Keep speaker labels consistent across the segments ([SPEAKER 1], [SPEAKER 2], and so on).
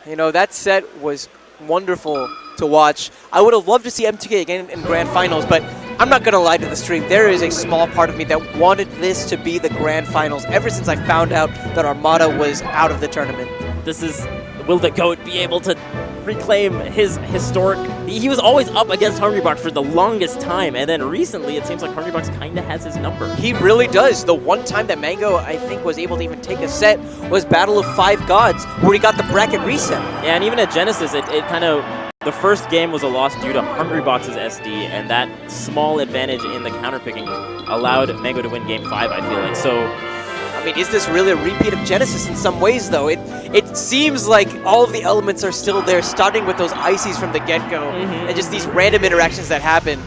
[SPEAKER 1] You know, that set was wonderful to watch. I would have loved to see M2K again in Grand Finals, but I'm not going to lie to the stream. There is a small part of me that wanted this to be the Grand Finals ever since I found out that Armada was out of the tournament.
[SPEAKER 2] This is, will the GOAT be able to reclaim his historic... He was always up against HungryBox for the longest time, and then recently it seems like HungryBox kind of has his number.
[SPEAKER 1] He really does. The one time that Mango, I think, was able to even take a set was Battle of 5 Gods, where he got the bracket reset.
[SPEAKER 2] Yeah, and even at Genesis, it kind of... The first game was a loss due to HungryBox's SD, and that small advantage in the counterpicking allowed Mango to win Game 5, I feel like. So,
[SPEAKER 1] I mean, is this really a repeat of Genesis in some ways, though? It seems like all of the elements are still there, starting with those ices from the get-go, and just these random interactions that happen.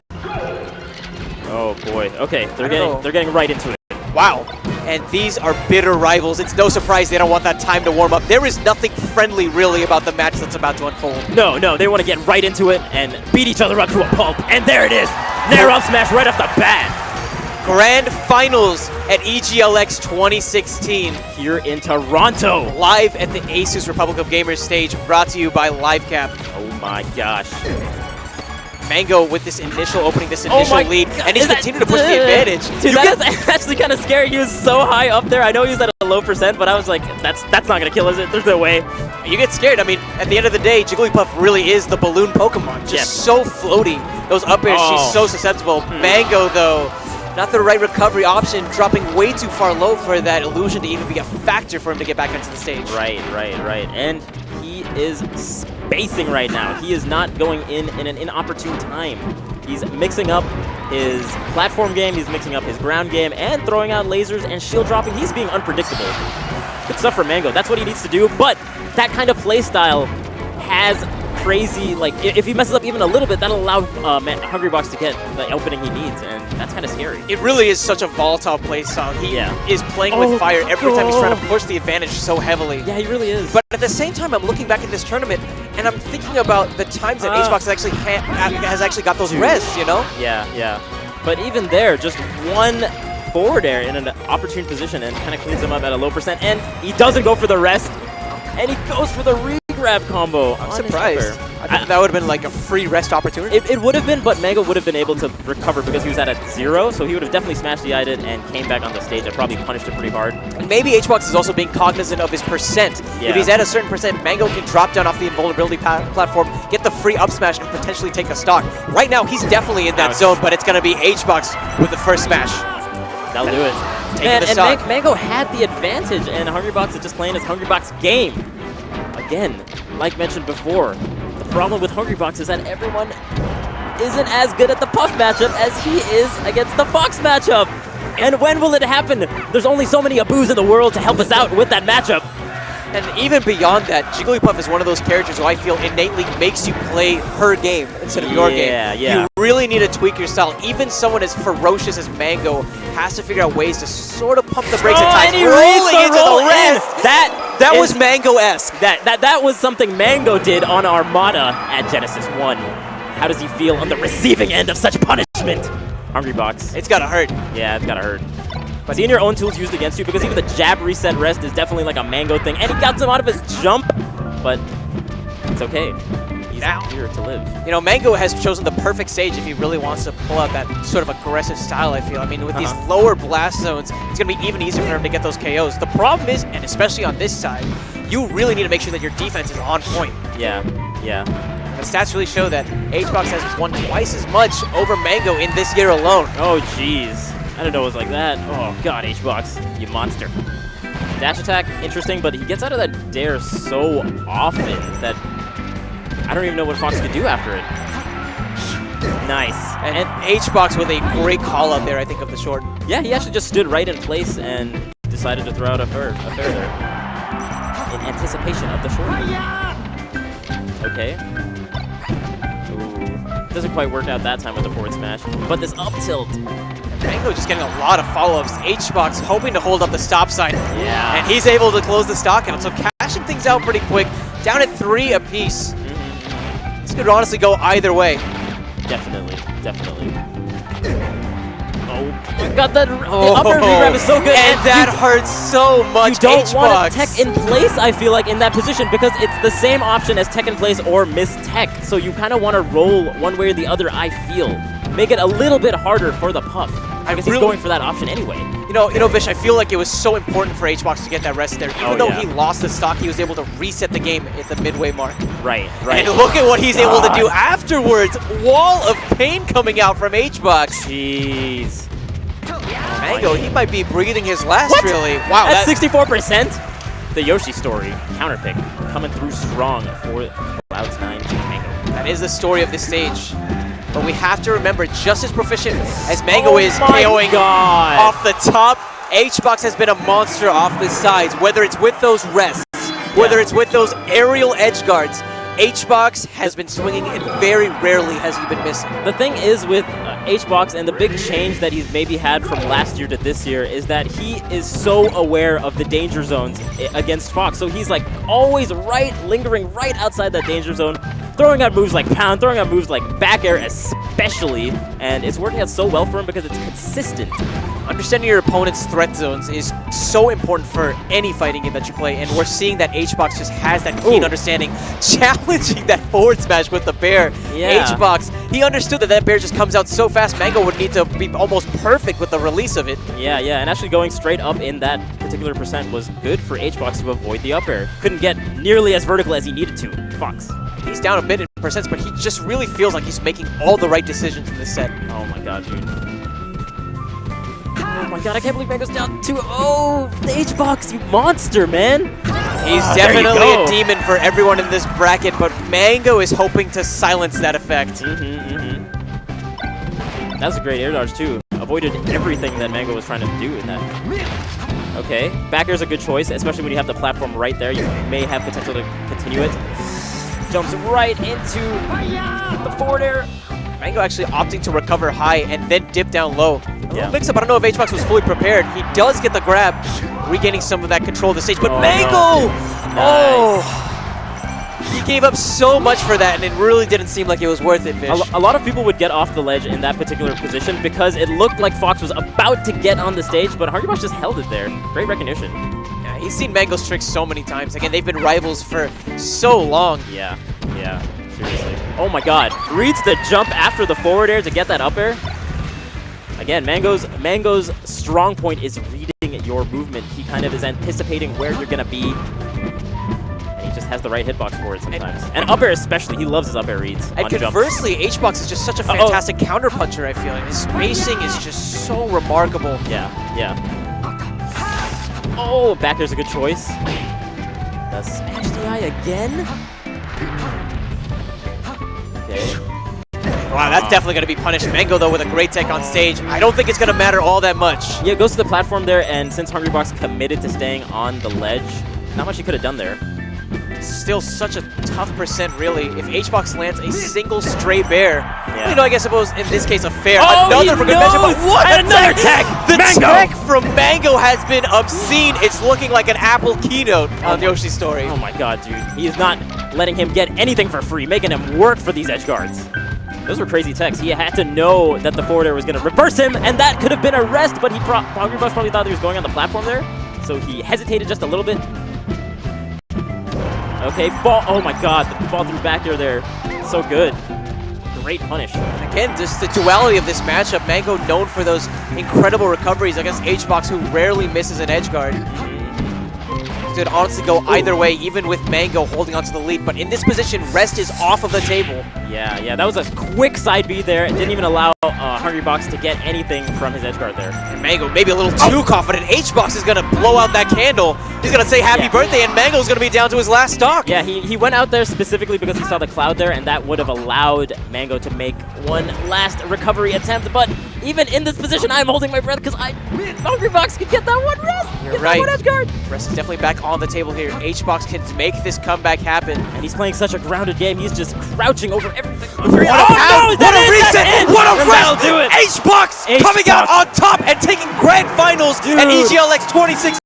[SPEAKER 2] Oh boy. Okay, they're getting right into it.
[SPEAKER 1] Wow. And these are bitter rivals. It's no surprise they don't want that time to warm up. There is nothing friendly, really, about the match that's about to unfold.
[SPEAKER 2] No, they want to get right into it and beat each other up to a pulp. And there it is. They're up smash right off the bat.
[SPEAKER 1] Grand Finals at EGLX 2016.
[SPEAKER 2] Here in Toronto.
[SPEAKER 1] Live at the Asus Republic of Gamers stage, brought to you by LiveCap.
[SPEAKER 2] Oh my gosh.
[SPEAKER 1] Mango with this initial opening, this initial lead, and he's continuing to push the advantage.
[SPEAKER 2] Dude, that's actually kind of scary. He was so high up there. I know he was at a low percent, but I was like, that's not going to kill, is it? There's no way.
[SPEAKER 1] You get scared. I mean, at the end of the day, Jigglypuff really is the balloon Pokemon. Just so floaty. Those up airs, she's so susceptible. Mango, though, not the right recovery option, dropping way too far low for that illusion to even be a factor for him to get back onto the stage.
[SPEAKER 2] Right. And he is spacing right now. He is not going in an inopportune time. He's mixing up his platform game, he's mixing up his ground game, and throwing out lasers and shield dropping. He's being unpredictable. Good stuff for Mango. That's what he needs to do, but that kind of play style has crazy, like, if he messes up even a little bit, that'll allow HungryBox to get the opening he needs, and that's kind of scary.
[SPEAKER 1] It really is such a volatile playstyle. He is playing with fire every time he's trying to push the advantage so heavily.
[SPEAKER 2] Yeah, he really is.
[SPEAKER 1] But at the same time, I'm looking back at this tournament, and I'm thinking about the times that HBox has actually got those rests, you know?
[SPEAKER 2] Yeah. But even there, just one forward air in an opportune position and kind of cleans him up at a low percent, and he doesn't go for the rest, and he goes for the re-grab combo.
[SPEAKER 1] I'm surprised. I think that would have been like a free rest opportunity.
[SPEAKER 2] It would have been, but Mango would have been able to recover because he was at a 0, so he would have definitely smashed the item and came back on the stage and probably punished it pretty hard.
[SPEAKER 1] And maybe HBox is also being cognizant of his percent.
[SPEAKER 2] Yeah.
[SPEAKER 1] If he's at a certain percent, Mango can drop down off the invulnerability platform, get the free up smash, and potentially take a stock. Right now, he's definitely in that zone, but it's going to be HBox with the first smash.
[SPEAKER 2] That'll do it. Man, and Mango had the advantage, and HungryBox is just playing his HungryBox game. Again, like mentioned before, the problem with HungryBox is that everyone isn't as good at the Puff matchup as he is against the Fox matchup. And when will it happen? There's only so many Abus in the world to help us out with that matchup.
[SPEAKER 1] And even beyond that, Jigglypuff is one of those characters who I feel innately makes you play her game instead of your game.
[SPEAKER 2] Yeah.
[SPEAKER 1] You really need to tweak your style. Even someone as ferocious as Mango has to figure out ways to sort of pump the brakes at times.
[SPEAKER 2] And he rolling into the rest.
[SPEAKER 1] That was Mango-esque.
[SPEAKER 2] That was something Mango did on Armada at Genesis 1. How does he feel on the receiving end of such punishment? HungryBox.
[SPEAKER 1] It's gotta hurt.
[SPEAKER 2] Yeah, it's gotta hurt. But seeing your own tools used against you, because even the jab reset rest is definitely like a Mango thing, and he got him out of his jump, but it's okay. He's here to live.
[SPEAKER 1] You know, Mango has chosen the perfect stage if he really wants to pull out that sort of aggressive style, I feel. I mean, with these lower blast zones, it's going to be even easier for him to get those KOs. The problem is, and especially on this side, you really need to make sure that your defense is on point.
[SPEAKER 2] Yeah.
[SPEAKER 1] The stats really show that HBox has won twice as much over Mango in this year alone.
[SPEAKER 2] Oh, jeez. I didn't know it was like that. Oh, God, HBox, you monster. Dash attack, interesting, but he gets out of that dare so often that I don't even know what Fox could do after it. Nice.
[SPEAKER 1] And HBox with a great call out there, I think, of the short.
[SPEAKER 2] Yeah, he actually just stood right in place and decided to throw out a fair there. In anticipation of the short. Okay. Ooh. Doesn't quite work out that time with the forward smash. But this up tilt.
[SPEAKER 1] Mango just getting a lot of follow-ups. HBox hoping to hold up the stop sign.
[SPEAKER 2] Yeah.
[SPEAKER 1] And he's able to close the stock out. So cashing things out pretty quick. Down at 3 apiece. This could honestly go either way.
[SPEAKER 2] Definitely. God, the upper re-grab is so good.
[SPEAKER 1] And that hurts so much.
[SPEAKER 2] You don't
[SPEAKER 1] HBox.
[SPEAKER 2] want to tech in place, I feel like, in that position, because it's the same option as tech in place or miss tech. So you kind of want to roll one way or the other, I feel. Make it a little bit harder for the Puff. I guess he's going for that option anyway.
[SPEAKER 1] You know, Vish, I feel like it was so important for HBox to get that rest there. Even though he lost the stock, he was able to reset the game at the midway mark.
[SPEAKER 2] Right.
[SPEAKER 1] And look at what he's able to do afterwards. Wall of pain coming out from HBox.
[SPEAKER 2] Jeez.
[SPEAKER 1] Mango, he might be breathing his last, really. Wow,
[SPEAKER 2] that's 64%. The Yoshi story, counter pick, coming through strong for Cloud9 Mango.
[SPEAKER 1] That is the story of this stage. But we have to remember, just as proficient as Mango is KOing off the top, HBox has been a monster off the sides, whether it's with those rests, whether it's with those aerial edge guards. HBox has been swinging, and very rarely has he been missing.
[SPEAKER 2] The thing is with HBox, and the big change that he's maybe had from last year to this year, is that he is so aware of the danger zones against Fox. So he's like always lingering right outside that danger zone, throwing out moves like pound, throwing out moves like back air especially, and it's working out so well for him because it's consistent.
[SPEAKER 1] Understanding your opponent's threat zones is so important for any fighting game that you play, and we're seeing that HBox just has that keen understanding, challenging that forward smash with the bear. HBox, he understood that that bear just comes out so fast, Mango would need to be almost perfect with the release of it.
[SPEAKER 2] Yeah, and actually going straight up in that particular percent was good for HBox to avoid the up air. Couldn't get nearly as vertical as he needed to, Fox.
[SPEAKER 1] He's down a bit in percents, but he just really feels like he's making all the right decisions in this set.
[SPEAKER 2] Oh my god, dude. Oh my god, I can't believe Mango's down 2-0. The HBox, you monster, man.
[SPEAKER 1] He's definitely a demon for everyone in this bracket, but Mango is hoping to silence that effect.
[SPEAKER 2] That was a great air dodge, too. Avoided everything that Mango was trying to do in that. Okay, back air's a good choice, especially when you have the platform right there. You may have potential to continue it. Jumps right into the forward air.
[SPEAKER 1] Mango actually opting to recover high and then dip down low. A little mix-up. I don't know if HBox was fully prepared. He does get the grab, regaining some of that control of the stage. But Mango! He gave up so much for that, and it really didn't seem like it was worth it, Vish.
[SPEAKER 2] A lot of people would get off the ledge in that particular position because it looked like Fox was about to get on the stage, but HungryBox just held it there. Great recognition.
[SPEAKER 1] Yeah, he's seen Mango's tricks so many times. Again, they've been rivals for so long.
[SPEAKER 2] Yeah, seriously. Oh my god. Reads the jump after the forward air to get that up air. Again, Mango's strong point is reading your movement. He kind of is anticipating where you're going to be. And he just has the right hitbox for it sometimes. And up air especially. He loves his up air reads on jumps.
[SPEAKER 1] And conversely, HBox is just such a fantastic counter puncher, I feel like. His spacing is just so remarkable.
[SPEAKER 2] Yeah. Oh, back air's a good choice. The smash DI again? Okay.
[SPEAKER 1] Wow, that's definitely going to be punished. Mango, though, with a great tech on stage. I don't think it's going to matter all that much.
[SPEAKER 2] Yeah, it goes to the platform there, and since HungryBox committed to staying on the ledge, not much he could have done there.
[SPEAKER 1] Still such a tough percent, really. If HBox lands a single stray bear, you know, I guess suppose in this case a fair. Another for good measure, but what
[SPEAKER 2] another tech!
[SPEAKER 1] The tech from Mango has been obscene. It's looking like an Apple keynote on Yoshi's story.
[SPEAKER 2] Oh my god, dude. He is not letting him get anything for free, making him work for these edge guards. Those were crazy techs. He had to know that the forward air was going to reverse him, and that could have been a rest, but HungryBox probably thought he was going on the platform there, so he hesitated just a little bit. Okay, fall. Oh my god, the fall through back air there. So good. Great punish.
[SPEAKER 1] Again, just the duality of this matchup. Mango known for those incredible recoveries against HBox, who rarely misses an edge guard. Could honestly go either way, even with Mango holding onto the lead. But in this position, rest is off of the table.
[SPEAKER 2] Yeah, that was a quick side B there. It didn't even allow HungryBox to get anything from his edge guard there.
[SPEAKER 1] And Mango maybe a little too confident. HBox is going to blow out that candle. He's going to say happy birthday, and Mango's going to be down to his last stock.
[SPEAKER 2] Yeah, he went out there specifically because he saw the cloud there, and that would have allowed Mango to make one last recovery attempt. But even in this position, I'm holding my breath because HungryBox could get that one rest.
[SPEAKER 1] You're right.
[SPEAKER 2] That one edge guard.
[SPEAKER 1] Rest is definitely back on the table here. HBox can make this comeback happen.
[SPEAKER 2] And he's playing such a grounded game. He's just crouching over everything.
[SPEAKER 1] What a pound! What a reset! What a rest!
[SPEAKER 2] Do it.
[SPEAKER 1] HBox coming out on top and taking grand finals at EGLX 2016.